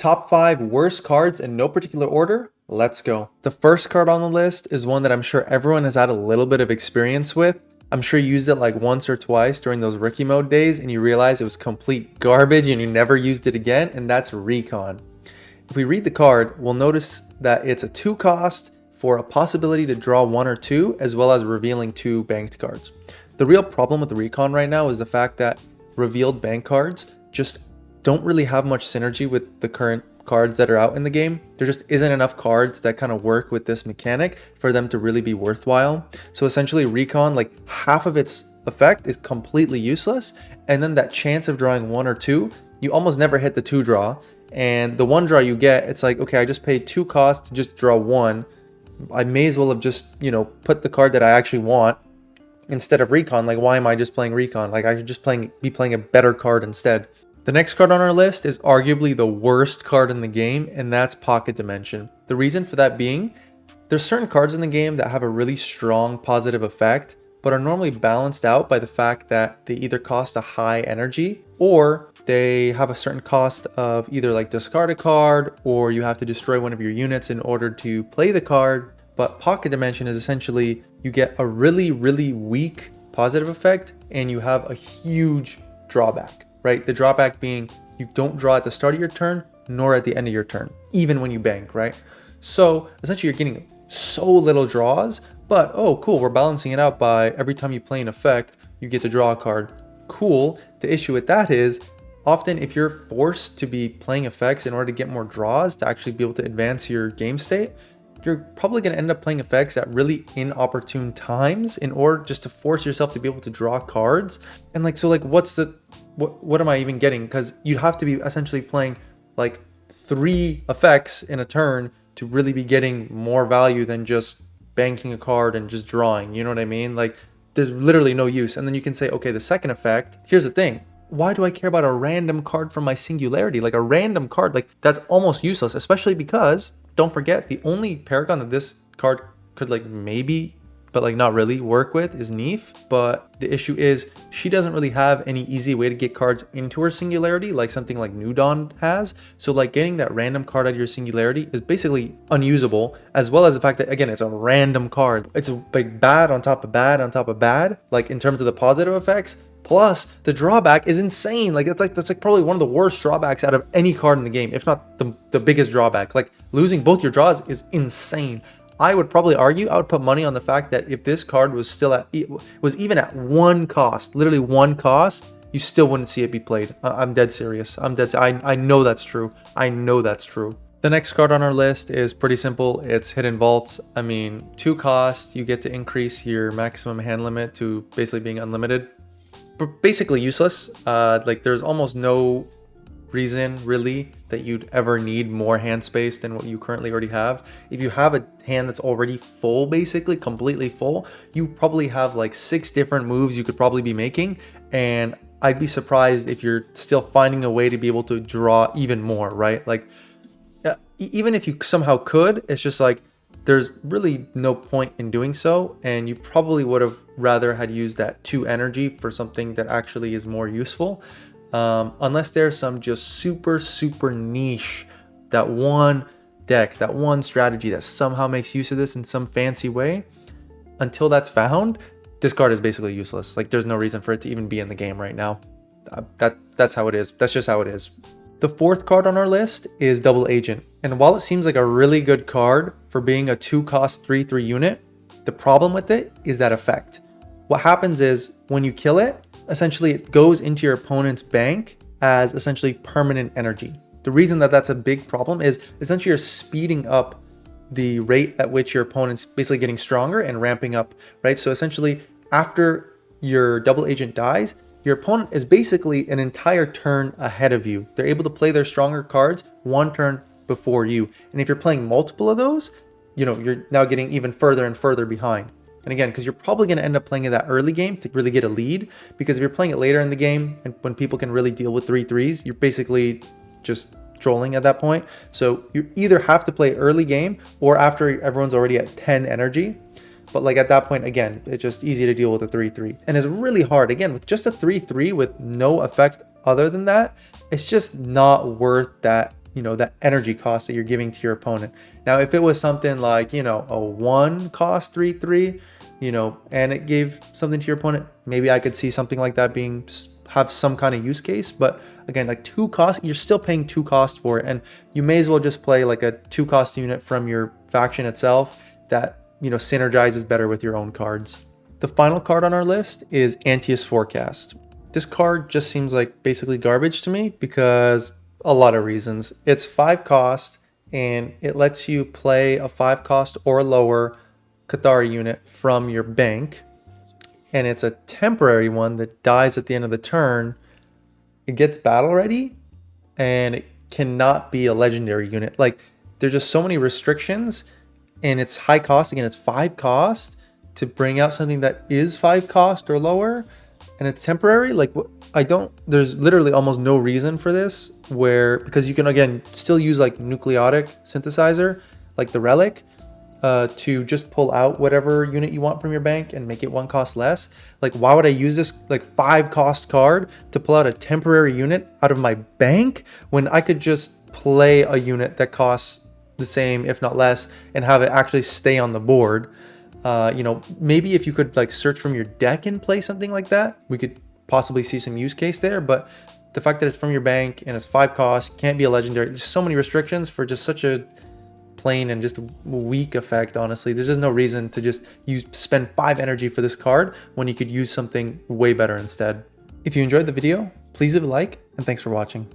Top 5 worst cards in no particular order. Let's go. The first card on the list is one that I'm sure everyone has had a little bit of experience with. I'm sure you used it like once or twice during those rookie mode days and you realized it was complete garbage and you never used it again, and that's Recon. If we read the card, we'll notice that it's a 2 cost for a possibility to draw 1 or 2, as well as revealing 2 banked cards. The real problem with the Recon right now is the fact that revealed bank cards just don't really have much synergy with the current cards that are out in the game. There just isn't enough cards that kind of work with this mechanic for them to really be worthwhile. So essentially Recon, like half of its effect is completely useless, and then that chance of drawing 1 or 2, you almost never hit the 2 draw, and the 1 draw you get, it's like, okay, I just paid 2 costs to just draw 1. I may as well have just, put the card that I actually want instead of Recon. Like, why am I just playing Recon? Like, I should just be playing a better card instead. The next card on our list is arguably the worst card in the game, and that's Pocket Dimension. The reason for that being, there's certain cards in the game that have a really strong positive effect, but are normally balanced out by the fact that they either cost a high energy, or they have a certain cost of either like discard a card, or you have to destroy one of your units in order to play the card. But Pocket Dimension is essentially, you get a really, really weak positive effect, and you have a huge drawback, right? The drawback being you don't draw at the start of your turn, nor at the end of your turn, even when you bank, right? So essentially you're getting so little draws, but oh cool, we're balancing it out by every time you play an effect, you get to draw a card. Cool. The issue with that is, often if you're forced to be playing effects in order to get more draws to actually be able to advance your game state, you're probably going to end up playing effects at really inopportune times in order just to force yourself to be able to draw cards. And like, so like, what am I even getting? Because you have to be essentially playing like 3 effects in a turn to really be getting more value than just banking a card and just drawing. You know what I mean? Like, there's literally no use. And then you can say, okay, the second effect, here's the thing. Why do I care about a random card from my Singularity? Like a random card, like that's almost useless, especially because, don't forget, the only Paragon that this card could like maybe, but like not really work with is Neef. But the issue is she doesn't really have any easy way to get cards into her Singularity like something like New Dawn has. So like getting that random card out of your Singularity is basically unusable, as well as the fact that, again, it's a random card. It's like bad on top of bad on top of bad, like in terms of the positive effects. Plus, the drawback is insane. Like that's like probably one of the worst drawbacks out of any card in the game, if not the biggest drawback. Like losing both your draws is insane. I would probably argue, I would put money on the fact that if this card was even at 1 cost, literally 1 cost, you still wouldn't see it be played. I'm dead serious. I know that's true. I know that's true. The next card on our list is pretty simple. It's Hidden Vaults. I mean, 2 cost, you get to increase your maximum hand limit to basically being unlimited. But basically useless. Like there's almost no reason really that you'd ever need more hand space than what you currently already have. If you have a hand that's already full, basically completely full, you probably have like 6 different moves you could probably be making, and I'd be surprised if you're still finding a way to be able to draw even more, right? Like even if you somehow could, it's just like there's really no point in doing so, and you probably would have rather had used that 2 energy for something that actually is more useful. Unless there's some just super niche, that one deck, that one strategy that somehow makes use of this in some fancy way. Until that's found, this card is basically useless. Like there's no reason for it to even be in the game right now. That's how it is. That's just how it is. The 4th card on our list is Double Agent, and while it seems like a really good card for being a 2 cost 3/3 unit, the problem with it is that effect. What happens is when you kill it, essentially it goes into your opponent's bank as essentially permanent energy. The reason that that's a big problem is essentially you're speeding up the rate at which your opponent's basically getting stronger and ramping up, right? So essentially after your Double Agent dies, your opponent is basically an entire turn ahead of you. They're able to play their stronger cards 1 turn before you. And if you're playing multiple of those, you're now getting even further and further behind. And again, because you're probably going to end up playing in that early game to really get a lead, because if you're playing it later in the game and when people can really deal with 3/3s, you're basically just trolling at that point. So you either have to play early game or after everyone's already at 10 energy. But like at that point, again, it's just easy to deal with a 3/3. And it's really hard, again, with just a 3/3 with no effect other than that, it's just not worth that that energy cost that you're giving to your opponent. Now, if it was something like, a 1 cost 3/3, and it gave something to your opponent, maybe I could see something like that have some kind of use case. But again, like 2 cost, you're still paying 2 cost for it, and you may as well just play like a 2 cost unit from your faction itself that synergizes better with your own cards. The final card on our list is Antius Forecast. This card just seems like basically garbage to me because a lot of reasons. It's 5 cost and it lets you play a 5 cost or lower Cathari unit from your bank, and it's a temporary one that dies at the end of the turn. It gets battle ready and it cannot be a legendary unit. Like, there's just so many restrictions, and it's high cost. Again, it's 5 cost to bring out something that is 5 cost or lower, and it's temporary. Like, there's literally almost no reason for this, because you can again still use like nucleotic synthesizer, like the relic, to just pull out whatever unit you want from your bank and make it 1 cost less. Like, why would I use this like 5 cost card to pull out a temporary unit out of my bank when I could just play a unit that costs the same, if not less, and have it actually stay on the board? Maybe if you could like search from your deck and play something like that, we could possibly see some use case there. But the fact that it's from your bank and it's 5 cost, can't be a legendary, there's so many restrictions for just such a plain and just weak effect. Honestly, there's just no reason to just spend 5 energy for this card when you could use something way better instead. If you enjoyed the video, please leave a like, and thanks for watching.